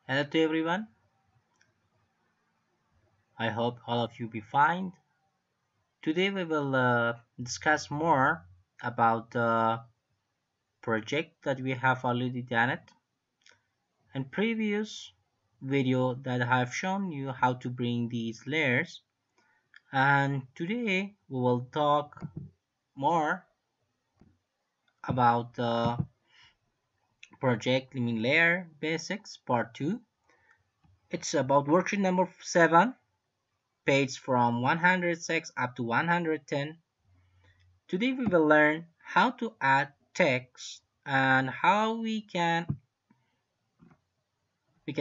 Hello to everyone. I hope all of you be fine. Today we will discuss more about the project that we have already done it. In previous video that I have shown you how to bring these layers, and today we will talk more about the project layer basics part 2. It's about worksheet number 7, page from 106 up to 110. Today we will learn how to add text and how we can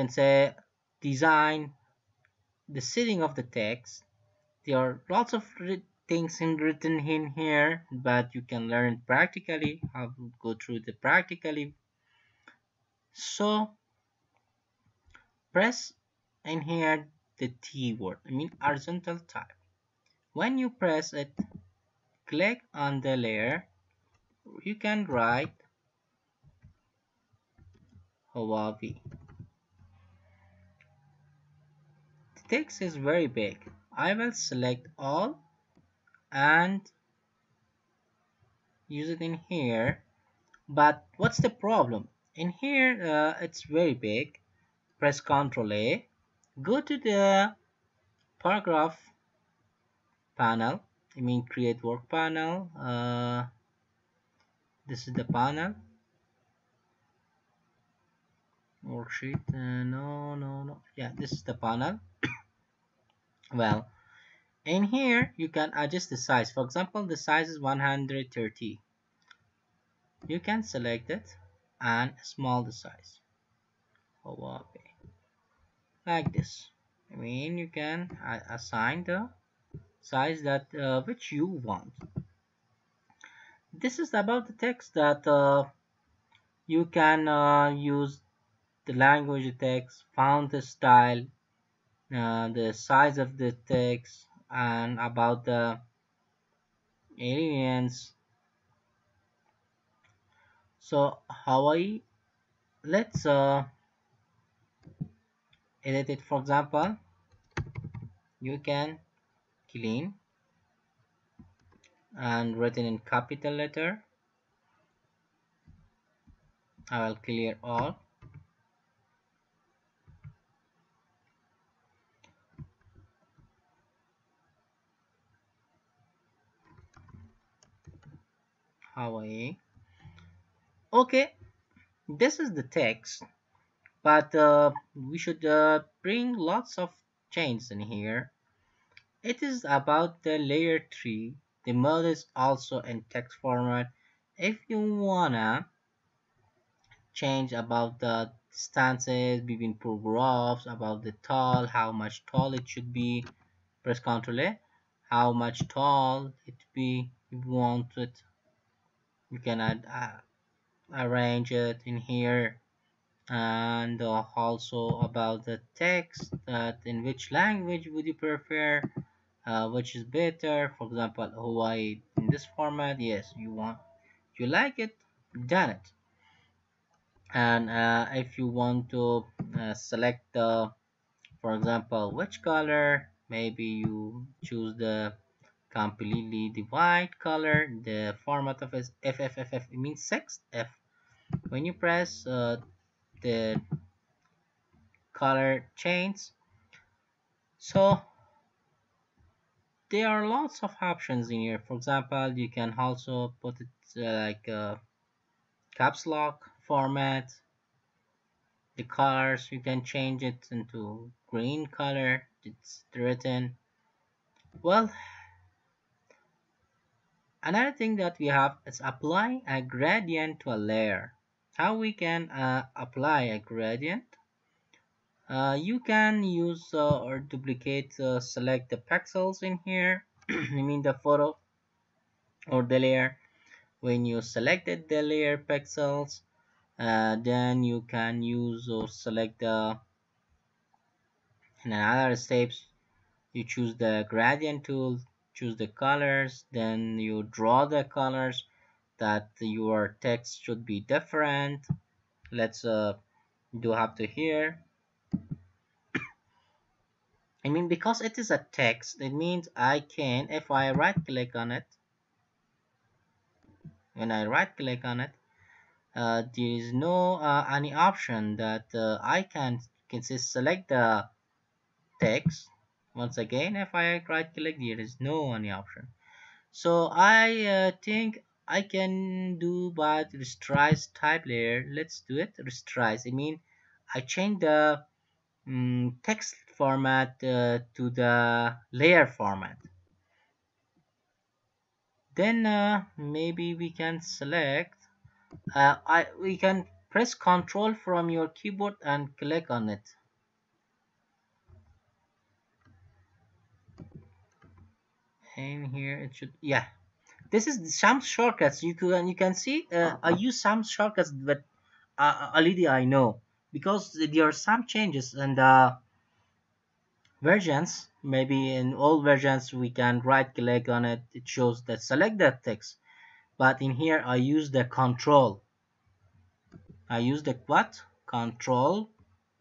say design the setting of the text. There are lots of things written in here, but you can learn practically how to go through the practically. So press in here the T word, horizontal type. When you press it, click on the layer. You can write Hawaii. The text is very big. I will select all and use it in here. But what's the problem? In here, it's very big. Press Ctrl A. Go to the paragraph panel. Create work panel. This is the panel. Worksheet. No. Yeah, this is the panel. Well, in here, you can adjust the size. For example, the size is 130. You can select it and small the size. Hawaii. Like this. You can assign the size that which you want. This is about the text that you can use the language of text, font style, the size of the text, and about the aliens. So Hawaii, let's edit it. For example, you can clean and written in capital letter. I will clear all. Hawaii. Okay, this is the text, but we should bring lots of changes in here. It is about the layer 3. The mode is also in text format. If you wanna change about the stances between paragraphs, about the tall, how much tall it should be, press Ctrl A. How much tall it be if you want it. You can arrange it in here, and also about the text, that in which language would you prefer, which is better. For example, Hawaii in this format. Yes, you like it, done it. And if you want to select the, for example, which color, maybe you choose the completely the white color. The format of is FFFF, it means 6F. When you press the color change, so there are lots of options in here. For example, you can also put it like a caps lock format. The colors, you can change it into green color. It's written. Well, another thing that we have is applying a gradient to a layer. How we can apply a gradient? You can use or duplicate, select the pixels in here. The photo or the layer. When you selected the layer pixels, then you can use or select the, in another steps, you choose the gradient tool, choose the colors, then you draw the colors that your text should be different. Let's do up to here. I mean, because it is a text, it means I can, if I right click on it, when I right click on it, there is no any option that I can say select the text. Once again, if I right click, there is no any option. So I think I can do but rasterize type layer. Let's do it. Rasterize. I mean, I change the text format to the layer format. Then maybe we can select. We can press Control from your keyboard and click on it. And here it should, yeah. This is some shortcuts. You can see I use some shortcuts, but already I know because there are some changes in the versions. Maybe in all versions we can right click on it. It shows that select that text. But in here I use the control. I use the what? Control.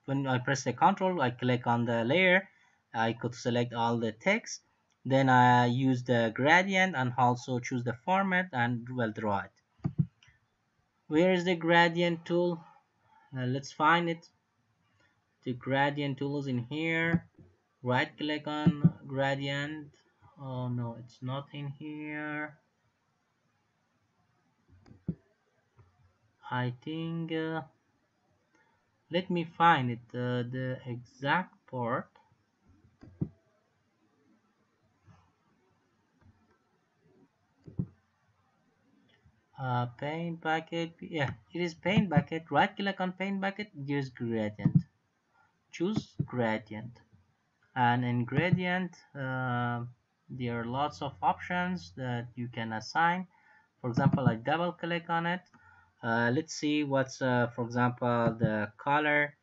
When I press the control, I click on the layer. I could select all the text. Then I use the gradient and also choose the format and will draw it. Where is the gradient tool? Let's find it. The gradient tool is in here. Right click on gradient. Oh no, it's not in here. I think let me find it, the exact part. Paint bucket, yeah, it is paint bucket. Right click on paint bucket, use gradient. Choose gradient. And in gradient, there are lots of options that you can assign. For example, I double click on it. Let's see what's, for example, the color.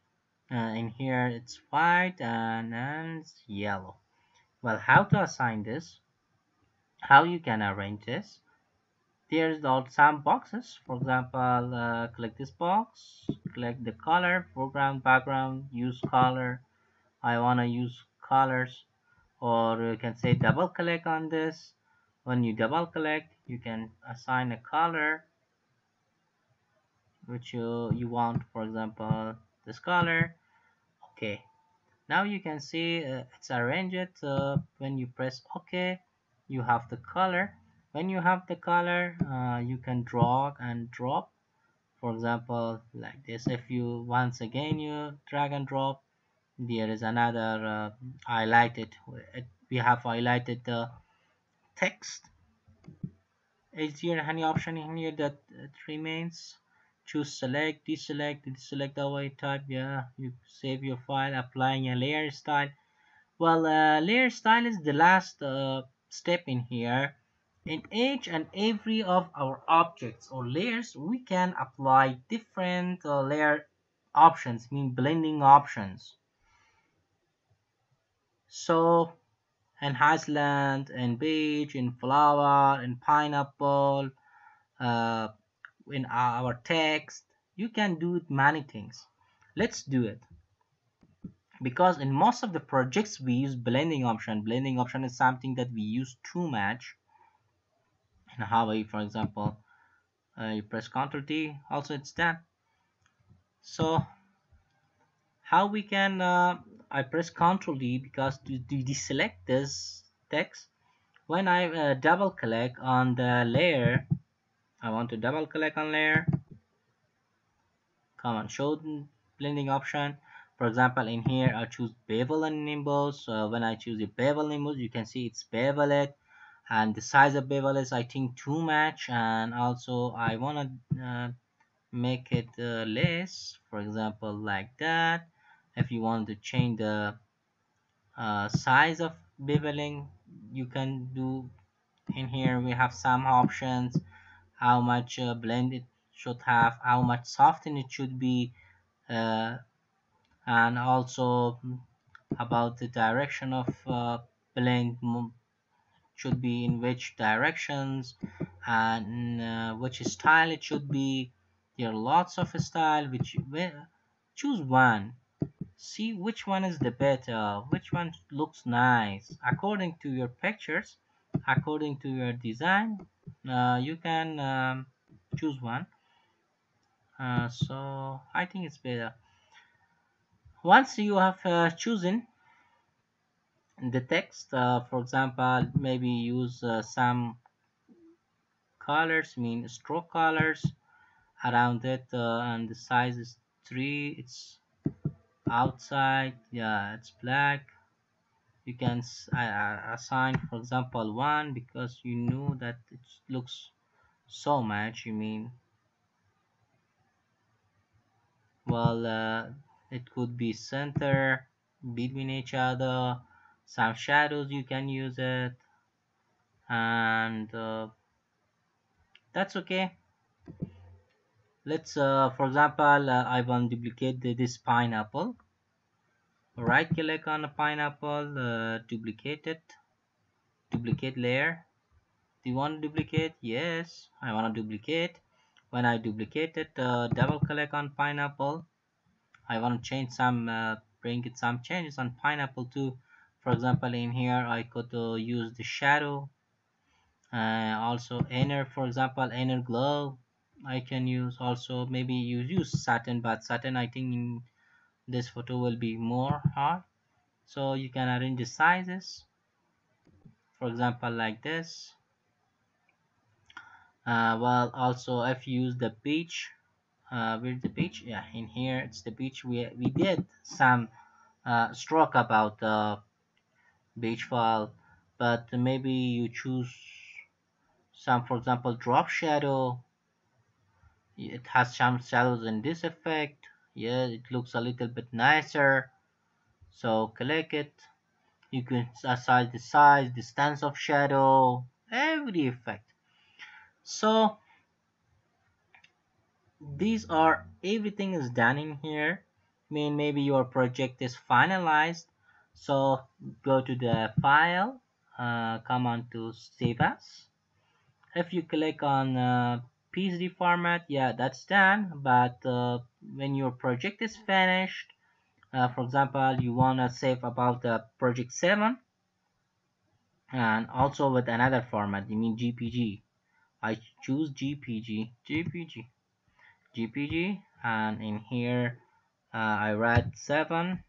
In here it's white and it's yellow. Well, how to assign this? How you can arrange this? There's some boxes. For example, click this box, click the color, foreground, background, use color. I want to use colors, or you can say double click on this. When you double click, you can assign a color which you want. For example, this color. Okay, now you can see it's arranged. When you press OK, you have the color. When you have the color, you can drag and drop. For example, like this. If you once again you drag and drop, there is another highlighted. We have highlighted the text. Is there any option in here that it remains? Choose select, deselect the way type. Yeah, you save your file, applying a layer style. Well, layer style is the last step in here. In each and every of our objects or layers, we can apply different layer options, mean blending options. So, in Iceland, in beach, in flower, in pineapple, uh, in our text, you can do many things. Let's do it. Because in most of the projects we use blending option is something that we use too much in Hawaii. For example, you press Ctrl D, also it's done. So how we can I press Ctrl D because to deselect this text. When I double click on the layer, I want to double click on layer. Come on, show blending option. For example, in here I choose bevel and nimbus. When I choose the bevel nimbus, you can see it's beveled, and the size of bevel is I think too much, and also I want to make it less. For example, like that. If you want to change the size of beveling, you can do. In here we have some options, how much blend it should have, how much soften it should be, uh, and also about the direction of blend should be in which directions, and which style it should be. There are lots of style which choose one. see which one is the better, which one looks nice according to your pictures, according to your design. You can choose one. So I think it's better once you have chosen the text. For example, maybe use some colors, mean stroke colors around it, and the size is 3. It's outside, yeah, it's black. You can assign, for example, 1 because you know that it looks so much. You mean, well, it could be center between each other, some shadows you can use it, and that's okay. Let's for example, I want to duplicate this pineapple. Right click on the pineapple, duplicate it, duplicate layer. Do you want to duplicate? Yes, I want to duplicate. When I duplicate it, double click on pineapple. I want to change some, bring it some changes on pineapple too. For example, in here I could use the shadow, also inner, for example, inner glow. I can use also, maybe you use satin, but satin I think in this photo will be more hard. So you can arrange the sizes, for example, like this. Well, also if you use the beach, where's the beach? Yeah, in here it's the beach. We did some stroke about the beach file, but maybe you choose some, for example, drop shadow. It has some shadows in this effect. Yeah, it looks a little bit nicer. So click it. You can assign the size, distance of shadow, every effect. So these are, everything is done in here. I mean, maybe your project is finalized. So go to the file, come on to save as. If you click on PSD format, yeah, that's done. But when your project is finished, for example, you want to save about the project 7 and also with another format, you mean GPG. I choose GPG, and in here I write 7.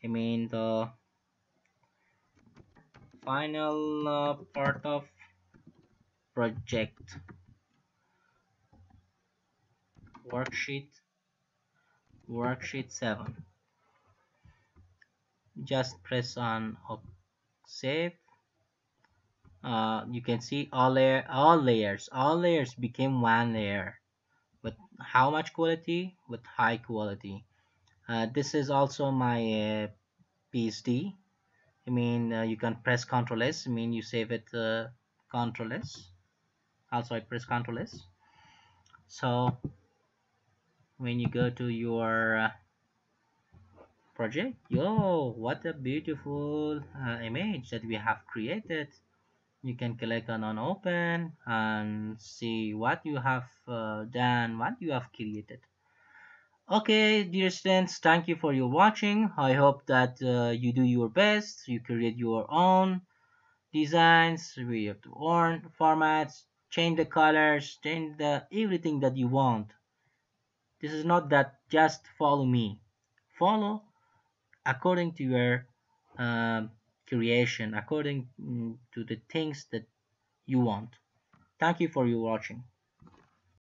I mean the final part of project worksheet worksheet 7. Just press on save. You can see all layers became one layer with how much quality? With high quality. This is also my PSD. I mean, you can press Ctrl S. I mean, you save it Ctrl S. Also, I press Ctrl S. So when you go to your project, yo, what a beautiful image that we have created. You can click on open and see what you have done, what you have created. Okay, dear students, thank you for your watching. I hope that you do your best, you create your own designs. We have to earn formats, change the colors, change the everything that you want. This is not that just follow me. Follow according to your creation, according to the things that you want. Thank you for your watching.